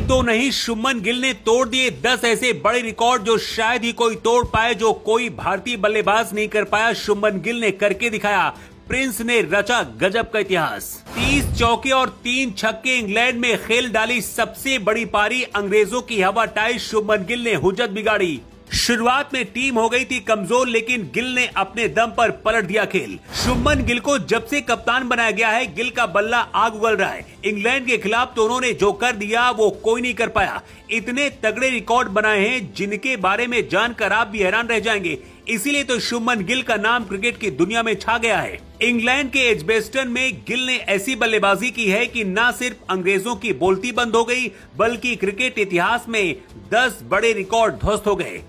दो नहीं, शुभमन गिल ने तोड़ दिए 10 ऐसे बड़े रिकॉर्ड जो शायद ही कोई तोड़ पाए, जो कोई भारतीय बल्लेबाज नहीं कर पाया। शुभमन गिल ने करके दिखाया। प्रिंस ने रचा गजब का इतिहास। 30 चौके और 3 छक्के इंग्लैंड में खेल डाली सबसे बड़ी पारी। अंग्रेजों की हवा टाई, शुभमन गिल ने हुज्जत बिगाड़ी। शुरुआत में टीम हो गई थी कमजोर, लेकिन गिल ने अपने दम पर पलट दिया खेल। शुभमन गिल को जब से कप्तान बनाया गया है, गिल का बल्ला आग उगल रहा है। इंग्लैंड के खिलाफ तो उन्होंने जो कर दिया वो कोई नहीं कर पाया। इतने तगड़े रिकॉर्ड बनाए हैं जिनके बारे में जानकर आप भी हैरान रह जाएंगे। इसीलिए तो शुभमन गिल का नाम क्रिकेट की दुनिया में छा गया है। इंग्लैंड के एजबेस्टन में गिल ने ऐसी बल्लेबाजी की है कि न सिर्फ अंग्रेजों की बोलती बंद हो गई, बल्कि क्रिकेट इतिहास में 10 बड़े रिकॉर्ड ध्वस्त हो गए।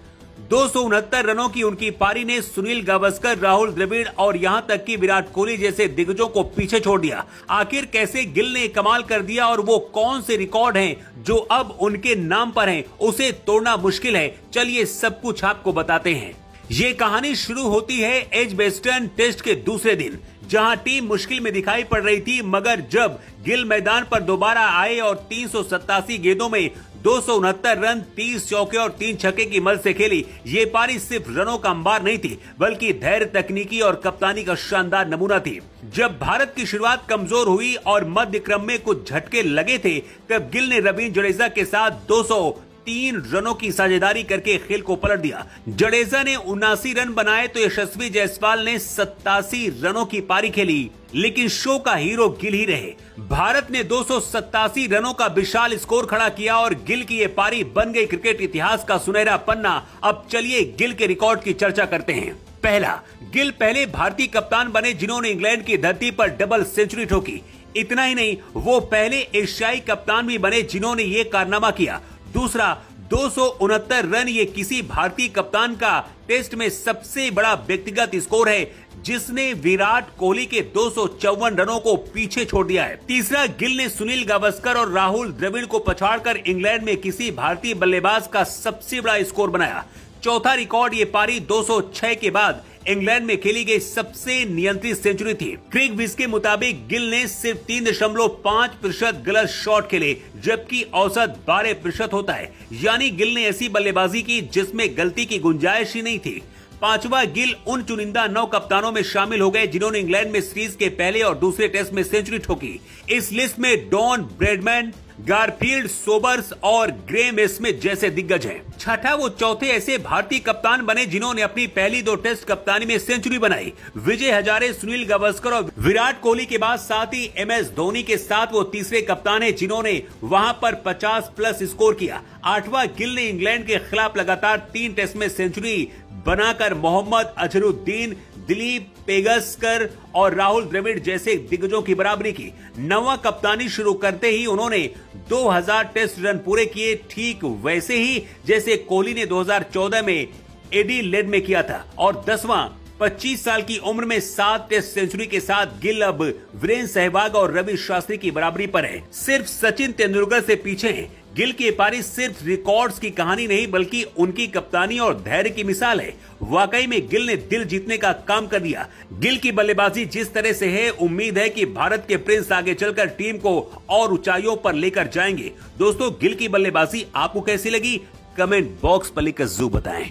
269 रनों की उनकी पारी ने सुनील गावस्कर, राहुल द्रविड़ और यहां तक कि विराट कोहली जैसे दिग्गजों को पीछे छोड़ दिया। आखिर कैसे गिल ने कमाल कर दिया और वो कौन से रिकॉर्ड हैं जो अब उनके नाम पर हैं, उसे तोड़ना मुश्किल है। चलिए सब कुछ आपको बताते हैं। ये कहानी शुरू होती है एजबेस्टन टेस्ट के दूसरे दिन, जहां टीम मुश्किल में दिखाई पड़ रही थी, मगर जब गिल मैदान पर दोबारा आए और 387 गेंदों में 269 रन, 30 चौके और 3 छक्के की मदद से खेली। ये पारी सिर्फ रनों का अंबार नहीं थी, बल्कि धैर्य, तकनीकी और कप्तानी का शानदार नमूना थी। जब भारत की शुरुआत कमजोर हुई और मध्य क्रम में कुछ झटके लगे थे, तब गिल ने रवींद्र जडेजा के साथ 203 रनों की साझेदारी करके खेल को पलट दिया। जडेजा ने 79 रन बनाए तो यशस्वी जायसवाल ने 87 रनों की पारी खेली, लेकिन शो का हीरो गिल ही रहे। भारत ने 287 रनों का विशाल स्कोर खड़ा किया और गिल की ये पारी बन गई क्रिकेट इतिहास का सुनहरा पन्ना। अब चलिए गिल के रिकॉर्ड की चर्चा करते हैं। पहला, गिल पहले भारतीय कप्तान बने जिन्होंने इंग्लैंड की धरती पर डबल सेंचुरी ठोकी। इतना ही नहीं, वो पहले एशियाई कप्तान भी बने जिन्होंने ये कारनामा किया। दूसरा, 269 रन ये किसी भारतीय कप्तान का टेस्ट में सबसे बड़ा व्यक्तिगत स्कोर है, जिसने विराट कोहली के 254 रनों को पीछे छोड़ दिया है। तीसरा, गिल ने सुनील गावस्कर और राहुल द्रविड़ को पछाड़कर इंग्लैंड में किसी भारतीय बल्लेबाज का सबसे बड़ा स्कोर बनाया। चौथा रिकॉर्ड, ये पारी 206 के बाद इंग्लैंड में खेली गई सबसे नियंत्रित सेंचुरी थी। क्रिक विज के मुताबिक गिल ने सिर्फ 3.5% गलत शॉट खेले, जबकि औसत 12% होता है। यानी गिल ने ऐसी बल्लेबाजी की जिसमें गलती की गुंजाइश ही नहीं थी। पांचवा, गिल उन चुनिंदा 9 कप्तानों में शामिल हो गए जिन्होंने इंग्लैंड में सीरीज के पहले और दूसरे टेस्ट में सेंचुरी ठोकी। इस लिस्ट में डॉन ब्रैडमैन, गारफील्ड, सोबर्स और ग्रेम स्मिथ जैसे दिग्गज हैं। छठा, वो चौथे ऐसे भारतीय कप्तान बने जिन्होंने अपनी पहली 2 टेस्ट कप्तानी में सेंचुरी बनाई। विजय हजारे, सुनील गावस्कर और विराट कोहली के बाद साथ ही MS धोनी के साथ वो तीसरे कप्तान है जिन्होंने वहां पर 50+ स्कोर किया। आठवां, गिल ने इंग्लैंड के खिलाफ लगातार 3 टेस्ट में सेंचुरी बनाकर मोहम्मद अजहरुद्दीन, दिलीप पेगस्कर और राहुल द्रविड़ जैसे दिग्गजों की बराबरी की। 9वां, कप्तानी शुरू करते ही उन्होंने 2000 टेस्ट रन पूरे किए, ठीक वैसे ही जैसे कोहली ने 2014 में एडिलेड में किया था। और 10वां, 25 साल की उम्र में 7 टेस्ट सेंचुरी के साथ गिल अब वीरेंद्र सहवाग और रवि शास्त्री की बराबरी पर है, सिर्फ सचिन तेंदुलकर से पीछे है। गिल की पारी सिर्फ रिकॉर्ड्स की कहानी नहीं, बल्कि उनकी कप्तानी और धैर्य की मिसाल है। वाकई में गिल ने दिल जीतने का काम कर दिया। गिल की बल्लेबाजी जिस तरह से है, उम्मीद है कि भारत के प्रिंस आगे चलकर टीम को और ऊंचाइयों पर लेकर जाएंगे। दोस्तों, गिल की बल्लेबाजी आपको कैसी लगी? कमेंट बॉक्स पर लिखकर जरूर बताएं।